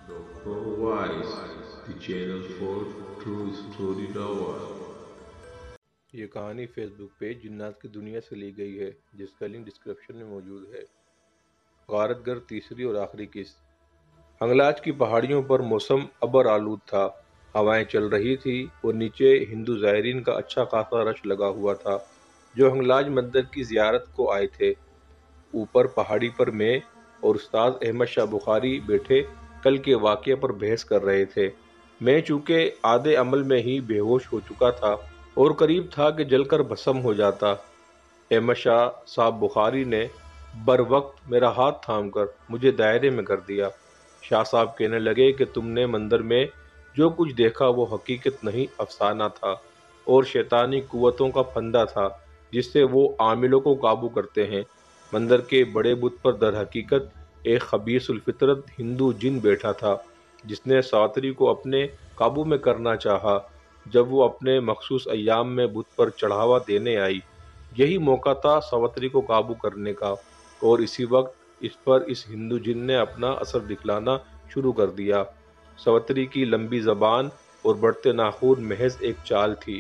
Dr. Wise, the channel for true story lover. یہ کہانی face بک page جنات کی دنیا سے لی گئی ہے، جس کا لنک ڈسکرپشن میں موجود ہے۔ غارت گر تیسری اور آخری قسط۔ ہنگلاج کی پہاڑیوں پر موسم ابر آلود تھا، ہوائیں چل رہی تھی اور نیچے ہندو زائرین کا اچھا خاصا رش لگا ہوا تھا جو ہنگلاج مندر کی زیارت کو آئے تھے۔ اوپر پہاڑی پر میں اور استاد احمد شاہ بخاری بیٹھے کل کے واقعے پر بحث کر رہے تھے۔ میں چونکہ آدھے عمل میں ہی بے ہوش ہو چکا تھا اور قریب تھا کہ جل کر بھسم ہو جاتا۔ احمد شاہ صاحب بخاری نے بر وقت میرا ہاتھ تھام کر مجھے دائرے میں کر دیا۔ شاہ صاحب کہنے لگے کہ تم نے مندر میں جو کچھ دیکھا وہ حقیقت نہیں، افسانہ تھا اور شیطانی قوتوں کا پھندا تھا جس سے وہ عاملوں کو قابو کرتے ہیں۔ مندر کے بڑے بت پر در حقیقت ایک خبیث الفطرت ہندو جن بیٹھا تھا جس نے ساوتری کو اپنے قابو میں کرنا چاہا۔ جب وہ اپنے مخصوص ایام میں بت پر چڑھاوا دینے آئی، یہی موقع تھا ساوتری کو قابو کرنے کا، اور اسی وقت اس پر اس ہندو جن نے اپنا اثر دکھلانا شروع کر دیا۔ ساوتری کی لمبی زبان اور بڑھتے ناخن محض ایک چال تھی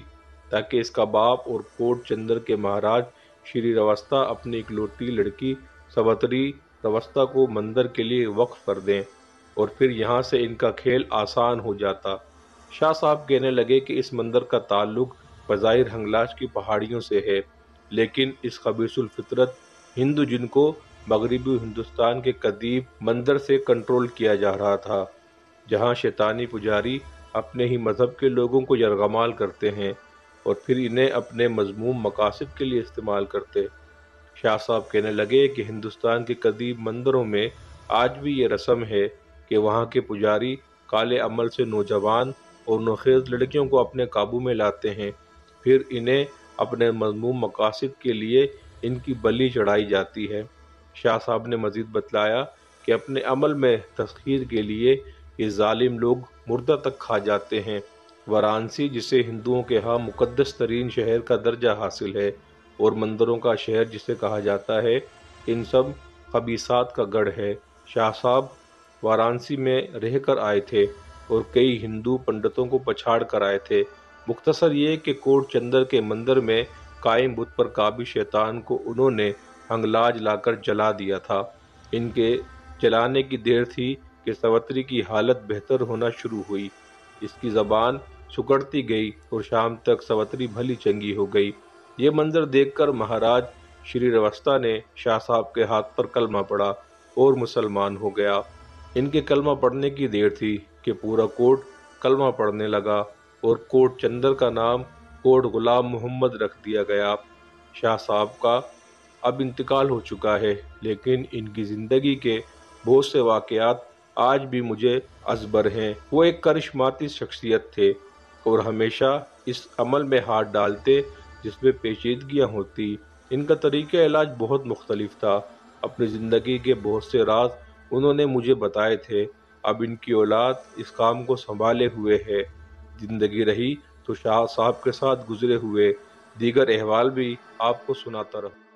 تاکہ اس کا باپ اور کوٹ چندر کے مہاراج شری روستہ اپنی اکلوتی لڑکی ساوتری روستہ کو مندر کے لیے وقف کر دیں اور پھر یہاں سے ان کا کھیل آسان ہو جاتا۔ شاہ صاحب کہنے لگے کہ اس مندر کا تعلق بظاہر ہنگلاج کی پہاڑیوں سے ہے، لیکن اس خبیث الفطرت ہندو جن کو مغربی ہندوستان کے قدیم مندر سے کنٹرول کیا جا رہا تھا، جہاں شیطانی پجاری اپنے ہی مذہب کے لوگوں کو یرغمال کرتے ہیں اور پھر انہیں اپنے مذموم مقاصد کے لیے استعمال کرتے۔ شاہ صاحب کہنے لگے کہ ہندوستان کے قدیم مندروں میں آج بھی یہ رسم ہے کہ وہاں کے پجاری کالے عمل سے نوجوان اور نوخیز لڑکیوں کو اپنے قابو میں لاتے ہیں، پھر انہیں اپنے مذموم مقاصد کے لیے ان کی بلی چڑھائی جاتی ہے۔ شاہ صاحب نے مزید بتلایا کہ اپنے عمل میں تسخیر کے لیے یہ ظالم لوگ مردہ تک کھا جاتے ہیں۔ وارانسی، جسے ہندوؤں کے ہاں مقدس ترین شہر کا درجہ حاصل ہے اور مندروں کا شہر جسے کہا جاتا ہے، ان سب خبیثات کا گڑھ ہے۔ شاہ صاحب وارانسی میں رہ کر آئے تھے اور کئی ہندو پنڈتوں کو پچھاڑ کر آئے تھے۔ مختصر یہ کہ کوٹ چندر کے مندر میں قائم بت پر قابض شیطان کو انہوں نے ہنگلاج لا کر جلا دیا تھا۔ ان کے جلانے کی دیر تھی کہ ساوتری کی حالت بہتر ہونا شروع ہوئی۔ اس کی زبان سکڑتی گئی اور شام تک ساوتری بھلی چنگی ہو گئی۔ یہ منظر دیکھ کر مہاراج شری روستہ نے شاہ صاحب کے ہاتھ پر کلمہ پڑھا اور مسلمان ہو گیا۔ ان کے کلمہ پڑھنے کی دیر تھی کہ پورا کوٹ کلمہ پڑھنے لگا اور کوٹ چندر کا نام کوٹ غلام محمد رکھ دیا گیا۔ شاہ صاحب کا اب انتقال ہو چکا ہے، لیکن ان کی زندگی کے بہت سے واقعات آج بھی مجھے ازبر ہیں۔ وہ ایک کرشماتی شخصیت تھے اور ہمیشہ اس عمل میں ہاتھ ڈالتے جس میں پیچیدگیاں ہوتی۔ ان کا طریقہ علاج بہت مختلف تھا۔ اپنی زندگی کے بہت سے راز انہوں نے مجھے بتائے تھے۔ اب ان کی اولاد اس کام کو سنبھالے ہوئے ہے۔ زندگی رہی تو شاہ صاحب کے ساتھ گزرے ہوئے دیگر احوال بھی آپ کو سناتا رہوں۔